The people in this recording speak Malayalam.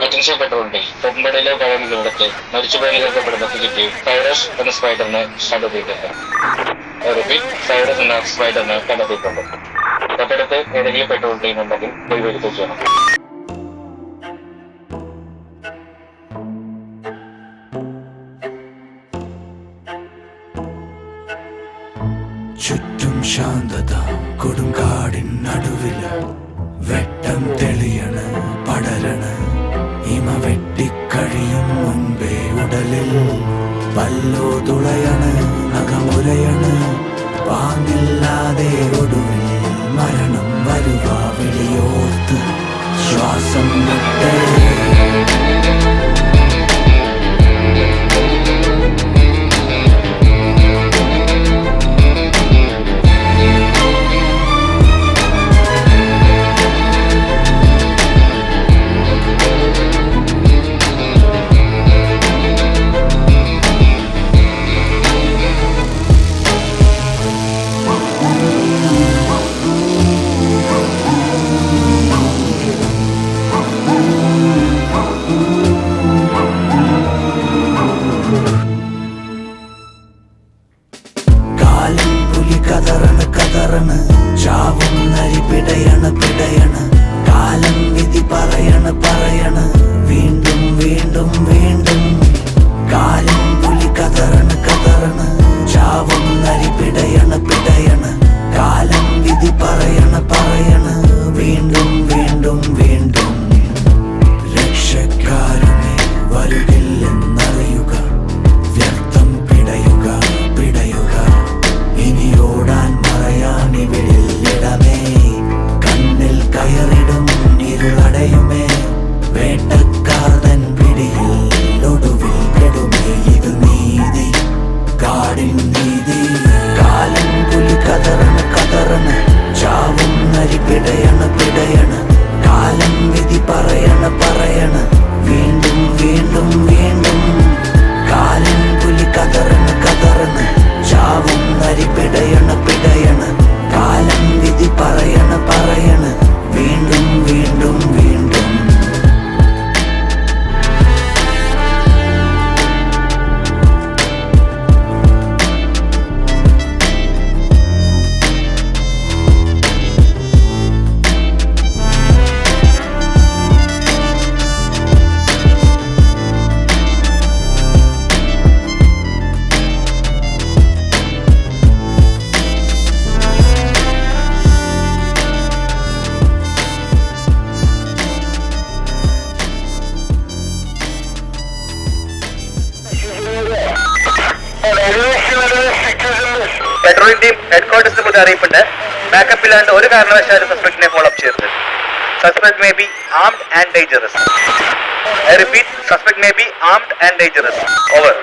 Attention പെട്രോളിന്റെ തൊമ്പടയിലെ പഴമിലൂടെ മരിച്ചുപോയി കേൾക്കപ്പെടുന്ന ഫിലിപ്പീൻ സൈറസ് എന്ന സ്പൈഡറിനെ കണ്ടെത്തിയിട്ടുണ്ട്. സൈറസ് എന്ന സ്പൈഡറിനെ കണ്ടെത്തിയിട്ടുണ്ട്. തൊട്ടടുത്ത് ഏതെങ്കിലും പെട്രോൾ ടീം ഉണ്ടെങ്കിൽ പോയി വെരിഫൈ ചെയ്യണം. ചുറ്റും ശാന്തത കൊടുങ്കാടിൻ നടുവില് വെട്ടം തെളിയണ് പടരണ് ഇമ വെട്ടിക്കഴിയും മുൻപേ ഉടലിൽ പല്ലോ തുളയണ് നഖമുരയണ് പാങ്ങില്ലാതെ ഒടുവിൽ മരണം വരുക വിളിയോർത്ത് ശ്വാസം വിട്ട് കതറണ് ചാവും നരി പിടയണ് കാലം വിധി പറയണ് വീണ്ടും വീണ്ടും വീണ്ടും കാലം പുലി കതറണ് ചാവും നരി പിടയണ് കാലം വിധി പറയണ് വീണ്ടും വീണ്ടും വീണ്ടും രക്ഷക്കാരനെ വരുകില്ലെന്നറിയുക വ്യർത്ഥം പിടയുക ഇനിയോടാൻ മറയാനിവിടില്ലടമേ കണ്ണിൽ കയറിടും ഇരുളടയുമേ വേട്ടക്കാരൻ പിടിയിൽ ഒടുവിൽ പെടുമേ ഇത് നീതി കാടിൻ നീതി കാലൻ പുലി കതറണ് ചാവും നരി പിടയണ് കാലം വിധി പറയണ് വീണ്ടും വീണ്ടും വീണ്ടും കാലൻ പുലി കതറണ് ചാവും നരി പിടയണ് കാലം വിധി പറയണ് വീണ്ടും വീണ്ടും വീണ്ടും പെട്രോളിംഗ് ടീം ഹെഡ്ക്വാർട്ടേഴ്സിനെ കുറിച്ച് അറിയിപ്പുണ്ട്. ബാക്കപ്പ് ഇല്ലാണ്ട് ഒരു കാരണവശാലും സസ്പെക്ടിനെ ഫോളോ അപ്പ് ചെയ്യരുത്. Suspect may be armed and dangerous. I repeat, suspect may be armed and dangerous. Over.